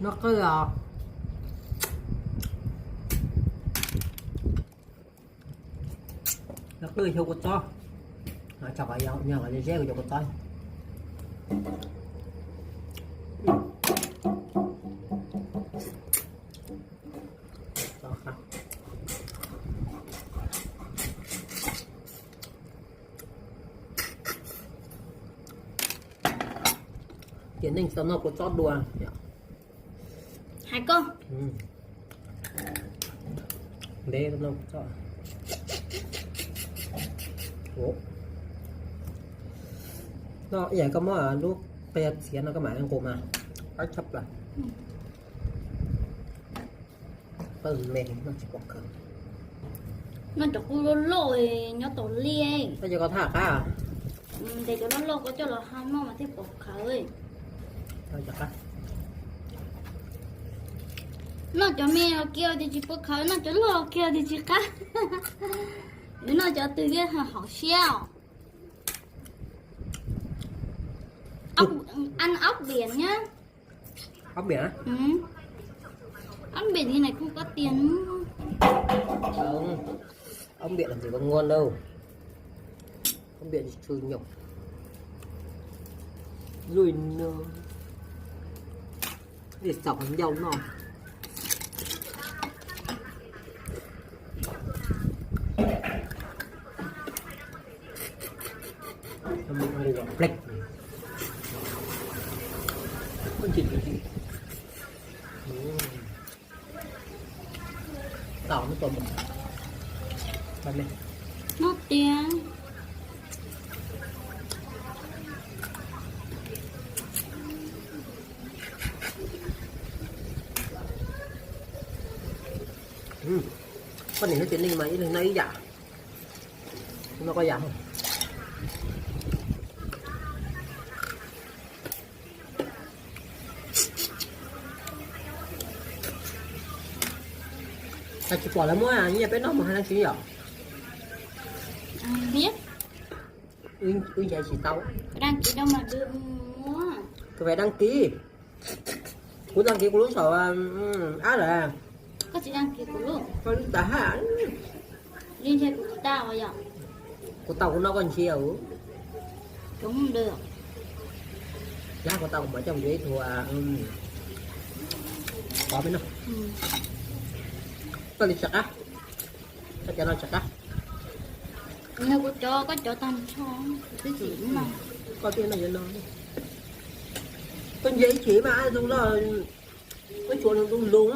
nó cứ nó cứ theo con to chọc ở nhau nhau ở đây dễ của con to tiến hành xong nó có chót đùa hai con đây nó chót nó vậy có mà lúc bây giờ xé nó có mãi ăn cổ mà bắt chấp là từ mềm nó chỉ có cỡ nó cho cô lôi nhớ tổ lia bây giờ có thả cả để cho nó lôi có cho là hai mà tiếp bột khởi thôi chắc á nó cho mẹ kêu thì chỉ bột khởi nó cho lôi kêu thì chỉ cá nó cho từ cái hảo xeo ốc ăn ốc biển nhá ốc biển á ốc biển như này không có tiền không ốc biển làm gì có ngon đâu ốc biển chỉ trừ nhục rồi nó để chọc với nhau nó mình ăn được flake con chỉ tao nó còn một bên này nó tiền con này nó tiến linh mà ít lấy giả nó có giả không ta chỉ bỏ là mua à như bé nó mà 2 kg à biết uy chạy chỉ tao đăng ký đâu mà đưa mua cái phải đăng ký muốn đăng ký của lúc sau á là có chị đăng ký của luôn con đã hả liên hệ của tao bây giờ của tao của nó còn chiều cũng không được giá của tao cũng ở trong dưới thua có biết không tao đi chặt á tao cho nó chặt á nếu có cho tao cho cái gì mà có tiền này cho nó con giấy chỉ mà đúng là cái chuột nó đúng đúng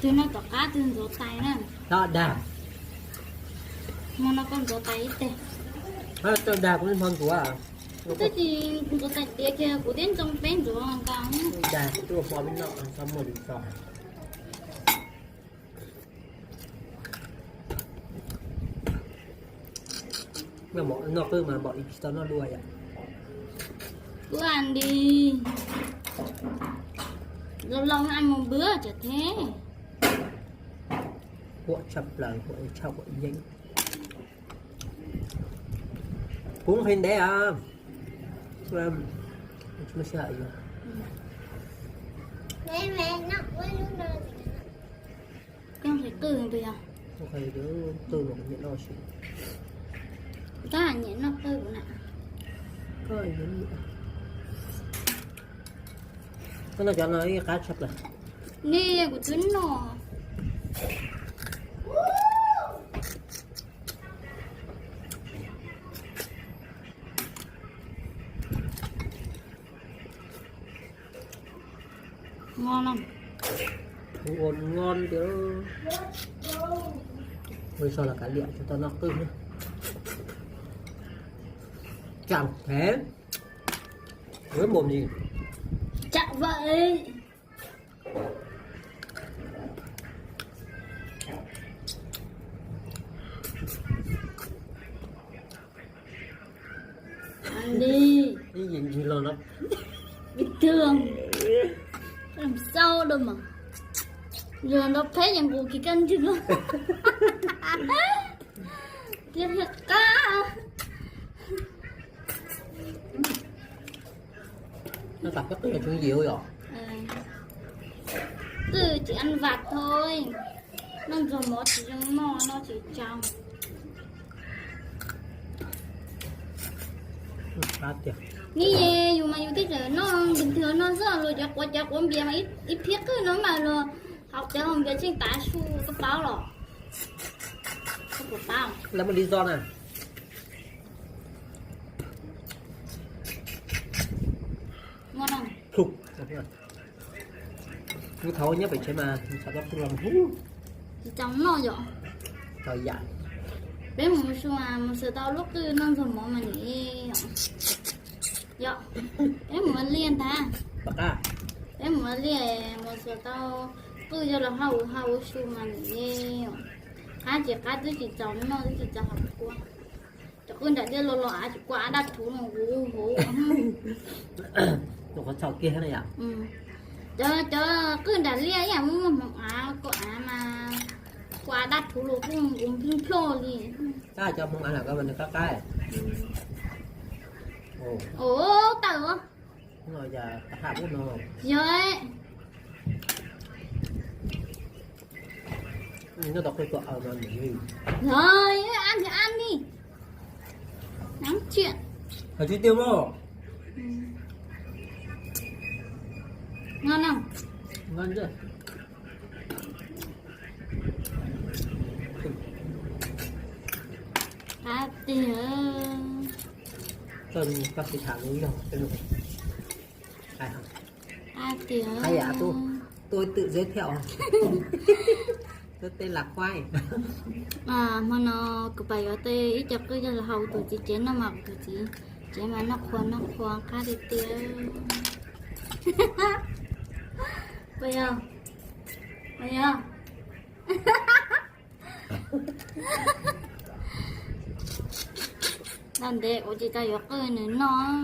từ nó có cá từ rửa tay nè đó đà mà nó còn rửa tay ít tao đà cũng lên hơn của à cái gì rửa tay kia kia của đến trong bên rửa hàng cao đà tôi phò bên nọ xong rồi rồi mà bỏ nó cứ mà bỏ cho nó đuôi à cứ ăn đi lâu lâu ăn một bữa chả thế cuộn chập lời cuộn chập cuộn dính cũng hình đấy à em chưa sợ gì mẹ nó quên luôn rồi con phải cười bây giờ không phải đứa từ một nhận đo xí ta là nhện nó cười của nè coi những nó cho nó cái cá chập này nè của tuyến nó ngon lắm ngon ngon chứ bây giờ là cá điện cho tao nó cưng nhá chẳng thế với mồm gì chặt vậy ăn đi cái gì lo lắm bị thương làm sao đâu mà giờ nó thấy rằng cô kỳ cân chứ luôn tiếp hết cá Nó tập rất là chuyện dịu rồi. Cứ chỉ ăn vặt thôi. Nó rồi một chỉ trong mò nó chỉ trong. Phát kìa. Nghĩ dù mà dù thích rồi nó bình thường nó rất là chắc quán bia mà ít thiết cứ nó mà rồi học cho hôm bia trên tá su cái bao rồi. Không có bao. Là một lý do nè. Ngon không? Thục. Cái thấu nhớ phải chế mà sao nó không làm hú. Chỉ trong nó rồi. Trời dạ. Bé một số mà một số tao lúc cứ nâng rồi mà nỉ. Dạ. Bé một liên ta. Bạc à. Bé một liên một số tao cứ cho là hậu su mà nỉ. Cá tôi chỉ trong nó chỉ cho học qua. Cho con đã đi lo chỉ qua đặt thú nó hú. Nó có chậu kia thế này à? Ừ. Cho cứ đã lia à muốn một có mà qua đặt thú lô cũng phim phô đi. Sao cho không ăn là các bạn các cái. Ồ tao Rồi giờ ta hạ bút nó. rồi Nó đọc cái cọ mà nghỉ. rồi ăn thì ăn đi nắng chuyện. Phải chi tiêu không? Ngon không? Ngon chưa? Tiền Tôi các thị thảo đúng rồi. Ai hả? tiền Hay à tôi tự giới thiệu. Tôi tên là Khoai. mà nó cứ phải ở đây ít cho cứ là hậu tụi chị chế nó mặc tụi chị chế mà nó khoan khá đi tiền. Bây giờ đàn đệ của chị ta có cười nữa nó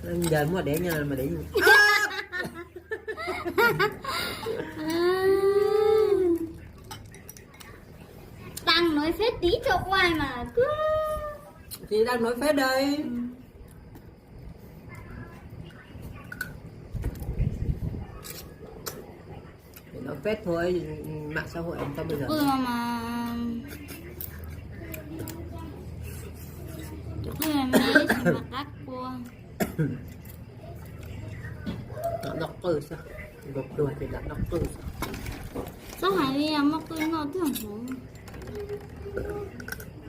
Giờ mua để nha mà để gì? đang nói phết tí cho ngoài mà cứ Chị đang nói phép đây. Để nói phép thôi, mạng xã hội ông ta bây giờ. cứ mà cứ là mẹ chỉ mà cắt cua Nó cừ sao? Gục đuôi thì nó cừ sao? sao hãy đi mà cứ nó thường không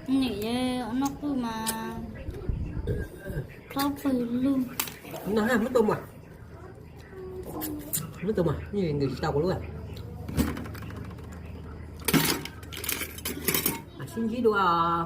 nhỉ nó cứ mà có phải luôn Nó làm mất tôm à? Mất tôm à? Như người tàu luôn à? Xin chỉ đùa